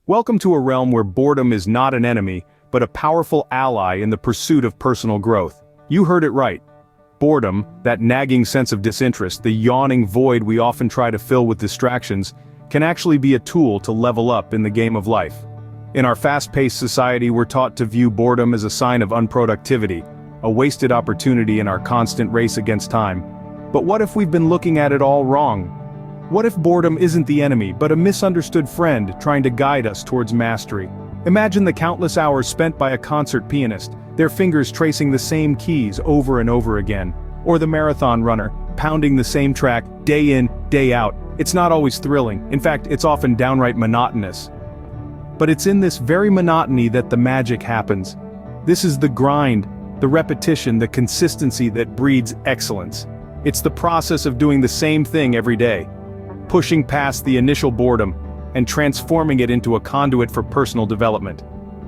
Welcome to a realm where boredom is not an enemy, but a powerful ally in the pursuit of personal growth. You heard it right. Boredom, that nagging sense of disinterest, the yawning void we often try to fill with distractions, can actually be a tool to level up in the game of life. In our fast-paced society, we're taught to view boredom as a sign of unproductivity, a wasted opportunity in our constant race against time. But what if we've been looking at it all wrong? What if boredom isn't the enemy, but a misunderstood friend trying to guide us towards mastery? Imagine the countless hours spent by a concert pianist, their fingers tracing the same keys over and over again. Or the marathon runner, pounding the same track, day in, day out. It's not always thrilling, in fact, it's often downright monotonous. But it's in this very monotony that the magic happens. This is the grind, the repetition, the consistency that breeds excellence. It's the process of doing the same thing every day, pushing past the initial boredom, and transforming it into a conduit for personal development.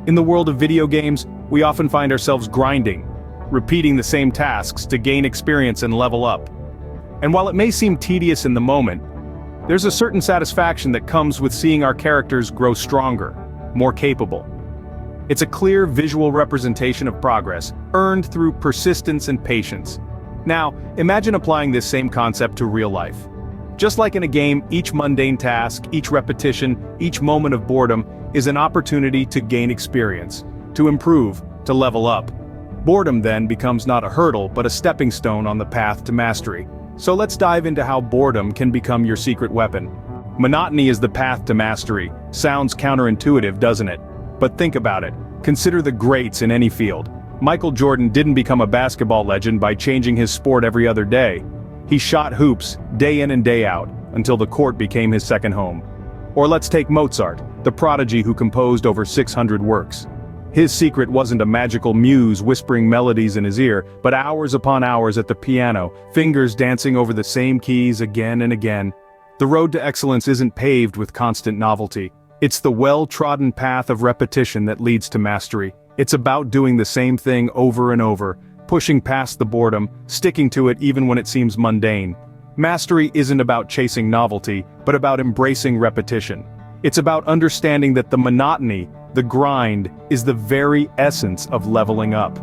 In the world of video games, we often find ourselves grinding, repeating the same tasks to gain experience and level up. And while it may seem tedious in the moment, there's a certain satisfaction that comes with seeing our characters grow stronger, more capable. It's a clear visual representation of progress, earned through persistence and patience. Now, imagine applying this same concept to real life. Just like in a game, each mundane task, each repetition, each moment of boredom is an opportunity to gain experience, to improve, to level up. Boredom then becomes not a hurdle but a stepping stone on the path to mastery. So let's dive into how boredom can become your secret weapon. Monotony is the path to mastery. Sounds counterintuitive, doesn't it? But think about it. Consider the greats in any field. Michael Jordan didn't become a basketball legend by changing his sport every other day. He shot hoops, day in and day out, until the court became his second home. Or let's take Mozart, the prodigy who composed over 600 works. His secret wasn't a magical muse whispering melodies in his ear, but hours upon hours at the piano, fingers dancing over the same keys again and again. The road to excellence isn't paved with constant novelty. It's the well-trodden path of repetition that leads to mastery. It's about doing the same thing over and over, pushing past the boredom, sticking to it even when it seems mundane. Mastery isn't about chasing novelty, but about embracing repetition. It's about understanding that the monotony, the grind, is the very essence of leveling up.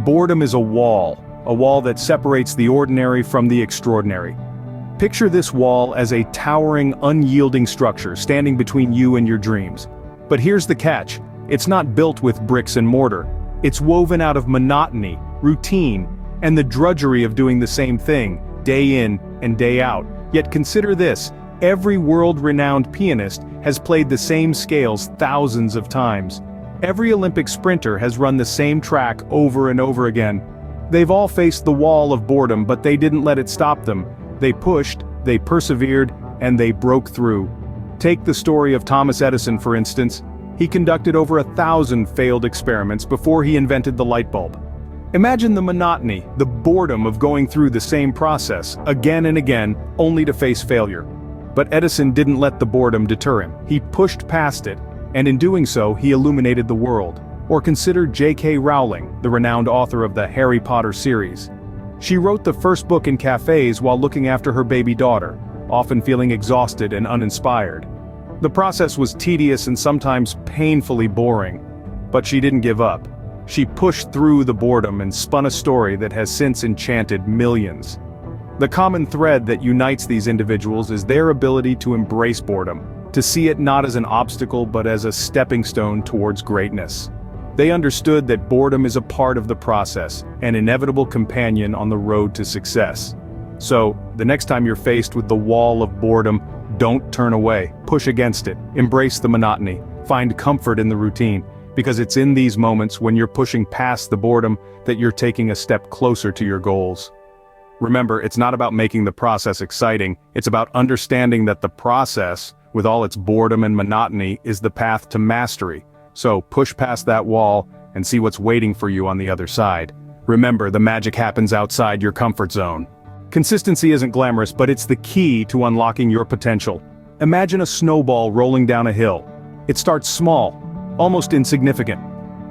Boredom is a wall that separates the ordinary from the extraordinary. Picture this wall as a towering, unyielding structure standing between you and your dreams. But here's the catch: it's not built with bricks and mortar. It's woven out of monotony, routine, and the drudgery of doing the same thing, day in and day out. Yet consider this: every world-renowned pianist has played the same scales thousands of times. Every Olympic sprinter has run the same track over and over again. They've all faced the wall of boredom, but they didn't let it stop them. They pushed, they persevered, and they broke through. Take the story of Thomas Edison, for instance. He conducted over 1,000 failed experiments before he invented the light bulb. Imagine the monotony, the boredom of going through the same process, again and again, only to face failure. But Edison didn't let the boredom deter him. He pushed past it, and in doing so, he illuminated the world. Or consider J.K. Rowling, the renowned author of the Harry Potter series. She wrote the first book in cafes while looking after her baby daughter, often feeling exhausted and uninspired. The process was tedious and sometimes painfully boring. But she didn't give up. She pushed through the boredom and spun a story that has since enchanted millions. The common thread that unites these individuals is their ability to embrace boredom, to see it not as an obstacle but as a stepping stone towards greatness. They understood that boredom is a part of the process, an inevitable companion on the road to success. So, the next time you're faced with the wall of boredom, don't turn away, push against it, embrace the monotony, find comfort in the routine, because it's in these moments when you're pushing past the boredom that you're taking a step closer to your goals. Remember, it's not about making the process exciting, it's about understanding that the process, with all its boredom and monotony, is the path to mastery. So push past that wall and see what's waiting for you on the other side. Remember, the magic happens outside your comfort zone. Consistency isn't glamorous, but it's the key to unlocking your potential. Imagine a snowball rolling down a hill. It starts small, almost insignificant.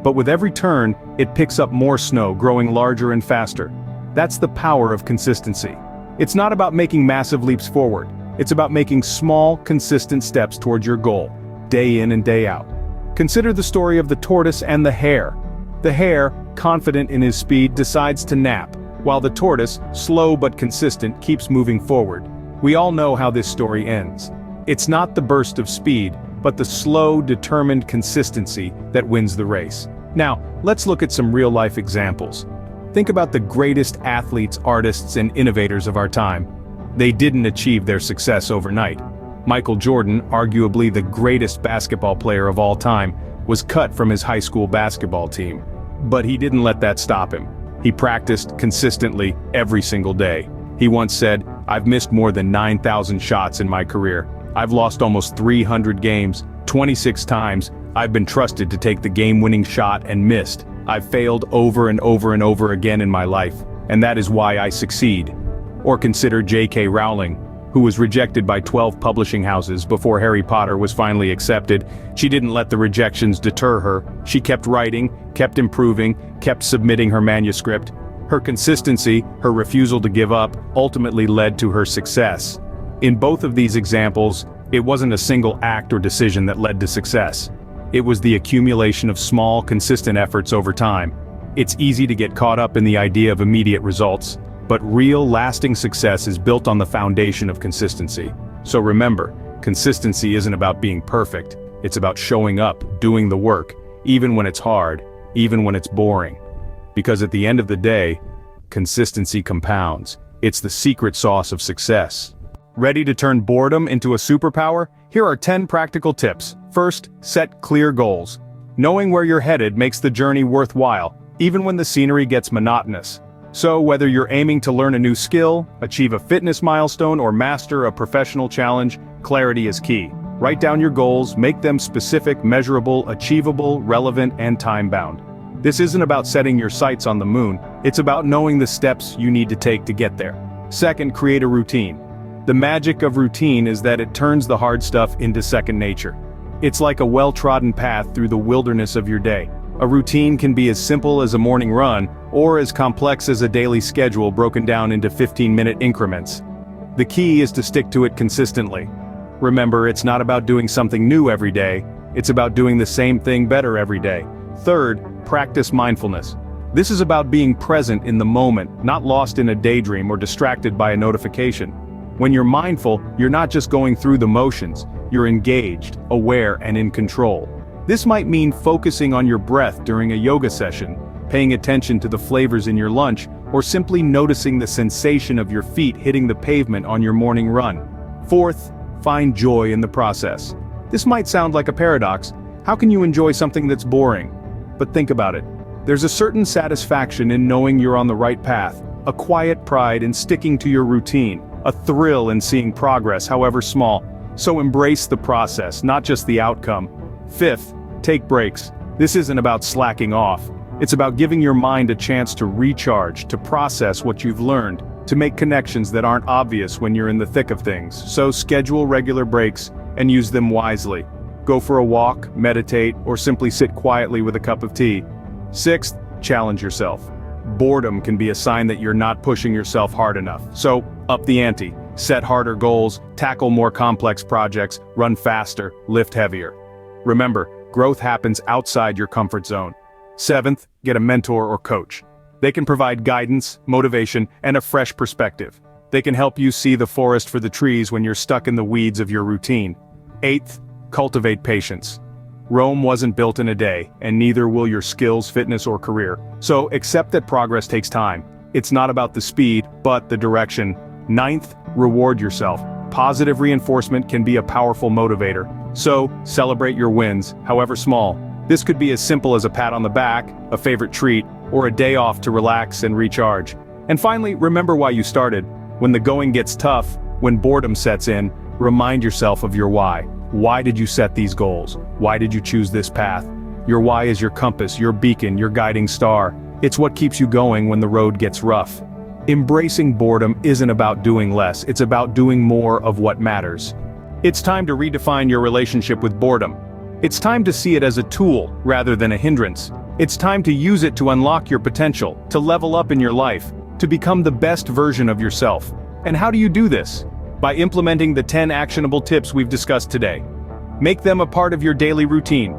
But with every turn, it picks up more snow, growing larger and faster. That's the power of consistency. It's not about making massive leaps forward. It's about making small, consistent steps towards your goal, day in and day out. Consider the story of the tortoise and the hare. The hare, confident in his speed, decides to nap, while the tortoise, slow but consistent, keeps moving forward. We all know how this story ends. It's not the burst of speed, but the slow, determined consistency that wins the race. Now, let's look at some real-life examples. Think about the greatest athletes, artists, and innovators of our time. They didn't achieve their success overnight. Michael Jordan, arguably the greatest basketball player of all time, was cut from his high school basketball team. But he didn't let that stop him. He practiced consistently every single day. He once said, "I've missed more than 9,000 shots in my career. I've lost almost 300 games, 26 times. I've been trusted to take the game-winning shot and missed. I've failed over and over and over again in my life, and that is why I succeed." Or consider J.K. Rowling, who was rejected by 12 publishing houses before Harry Potter was finally accepted. She didn't let the rejections deter her. She kept writing, kept improving, kept submitting her manuscript. Her consistency, her refusal to give up, ultimately led to her success. In both of these examples, it wasn't a single act or decision that led to success. It was the accumulation of small, consistent efforts over time. It's easy to get caught up in the idea of immediate results, but real, lasting success is built on the foundation of consistency. So remember, consistency isn't about being perfect. It's about showing up, doing the work, even when it's hard, even when it's boring. Because at the end of the day, consistency compounds. It's the secret sauce of success. Ready to turn boredom into a superpower? Here are 10 practical tips. First, set clear goals. Knowing where you're headed makes the journey worthwhile, even when the scenery gets monotonous. So whether you're aiming to learn a new skill, achieve a fitness milestone, or master a professional challenge, clarity is key. Write down your goals, make them specific, measurable, achievable, relevant, and time-bound. This isn't about setting your sights on the moon, it's about knowing the steps you need to take to get there. Second, create a routine. The magic of routine is that it turns the hard stuff into second nature. It's like a well-trodden path through the wilderness of your day. A routine can be as simple as a morning run, or as complex as a daily schedule broken down into 15-minute increments. The key is to stick to it consistently. Remember, it's not about doing something new every day, it's about doing the same thing better every day. Third, practice mindfulness. This is about being present in the moment, not lost in a daydream or distracted by a notification. When you're mindful, you're not just going through the motions, you're engaged, aware, and in control. This might mean focusing on your breath during a yoga session, paying attention to the flavors in your lunch, or simply noticing the sensation of your feet hitting the pavement on your morning run. Fourth, find joy in the process. This might sound like a paradox. How can you enjoy something that's boring? But think about it. There's a certain satisfaction in knowing you're on the right path, a quiet pride in sticking to your routine, a thrill in seeing progress, however small. So embrace the process, not just the outcome. Fifth, take breaks. This isn't about slacking off. It's about giving your mind a chance to recharge, to process what you've learned, to make connections that aren't obvious when you're in the thick of things. So schedule regular breaks and use them wisely. Go for a walk, meditate, or simply sit quietly with a cup of tea. Sixth, challenge yourself. Boredom can be a sign that you're not pushing yourself hard enough. So, up the ante. Set harder goals, tackle more complex projects, run faster, lift heavier. Remember, growth happens outside your comfort zone. Seventh, get a mentor or coach. They can provide guidance, motivation, and a fresh perspective. They can help you see the forest for the trees when you're stuck in the weeds of your routine. Eighth, cultivate patience. Rome wasn't built in a day, and neither will your skills, fitness, or career. So accept that progress takes time. It's not about the speed, but the direction. Ninth, reward yourself. Positive reinforcement can be a powerful motivator. So, celebrate your wins, however small. This could be as simple as a pat on the back, a favorite treat, or a day off to relax and recharge. And finally, remember why you started. When the going gets tough, when boredom sets in, remind yourself of your why. Why did you set these goals? Why did you choose this path? Your why is your compass, your beacon, your guiding star. It's what keeps you going when the road gets rough. Embracing boredom isn't about doing less, it's about doing more of what matters. It's time to redefine your relationship with boredom. It's time to see it as a tool, rather than a hindrance. It's time to use it to unlock your potential, to level up in your life, to become the best version of yourself. And how do you do this? By implementing the 10 actionable tips we've discussed today. Make them a part of your daily routine.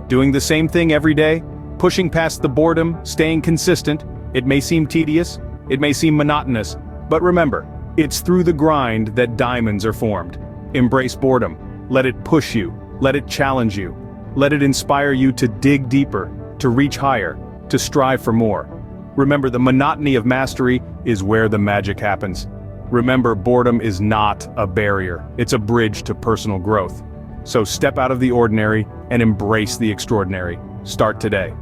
Doing the same thing every day, pushing past the boredom, staying consistent. It may seem tedious, it may seem monotonous, but remember, it's through the grind that diamonds are formed. Embrace boredom. Let it push you. Let it challenge you. Let it inspire you to dig deeper, to reach higher, to strive for more. Remember, the monotony of mastery is where the magic happens. Remember, boredom is not a barrier. It's a bridge to personal growth. So step out of the ordinary and embrace the extraordinary. Start today.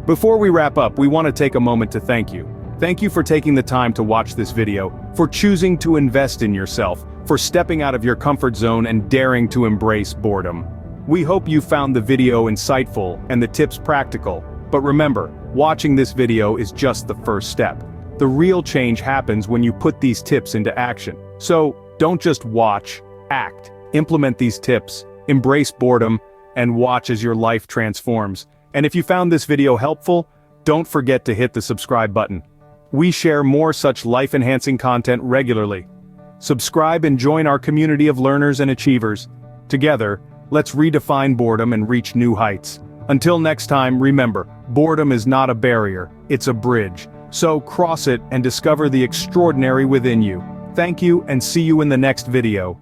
Before we wrap up, we want to take a moment to thank you. Thank you for taking the time to watch this video, for choosing to invest in yourself, for stepping out of your comfort zone and daring to embrace boredom. We hope you found the video insightful and the tips practical, but remember, watching this video is just the first step. The real change happens when you put these tips into action. So, don't just watch, act. Implement these tips, embrace boredom, and watch as your life transforms. And if you found this video helpful, don't forget to hit the subscribe button. We share more such life-enhancing content regularly. Subscribe and join our community of learners and achievers. Together, let's redefine boredom and reach new heights. Until next time, remember, boredom is not a barrier, it's a bridge. So cross it and discover the extraordinary within you. Thank you and see you in the next video.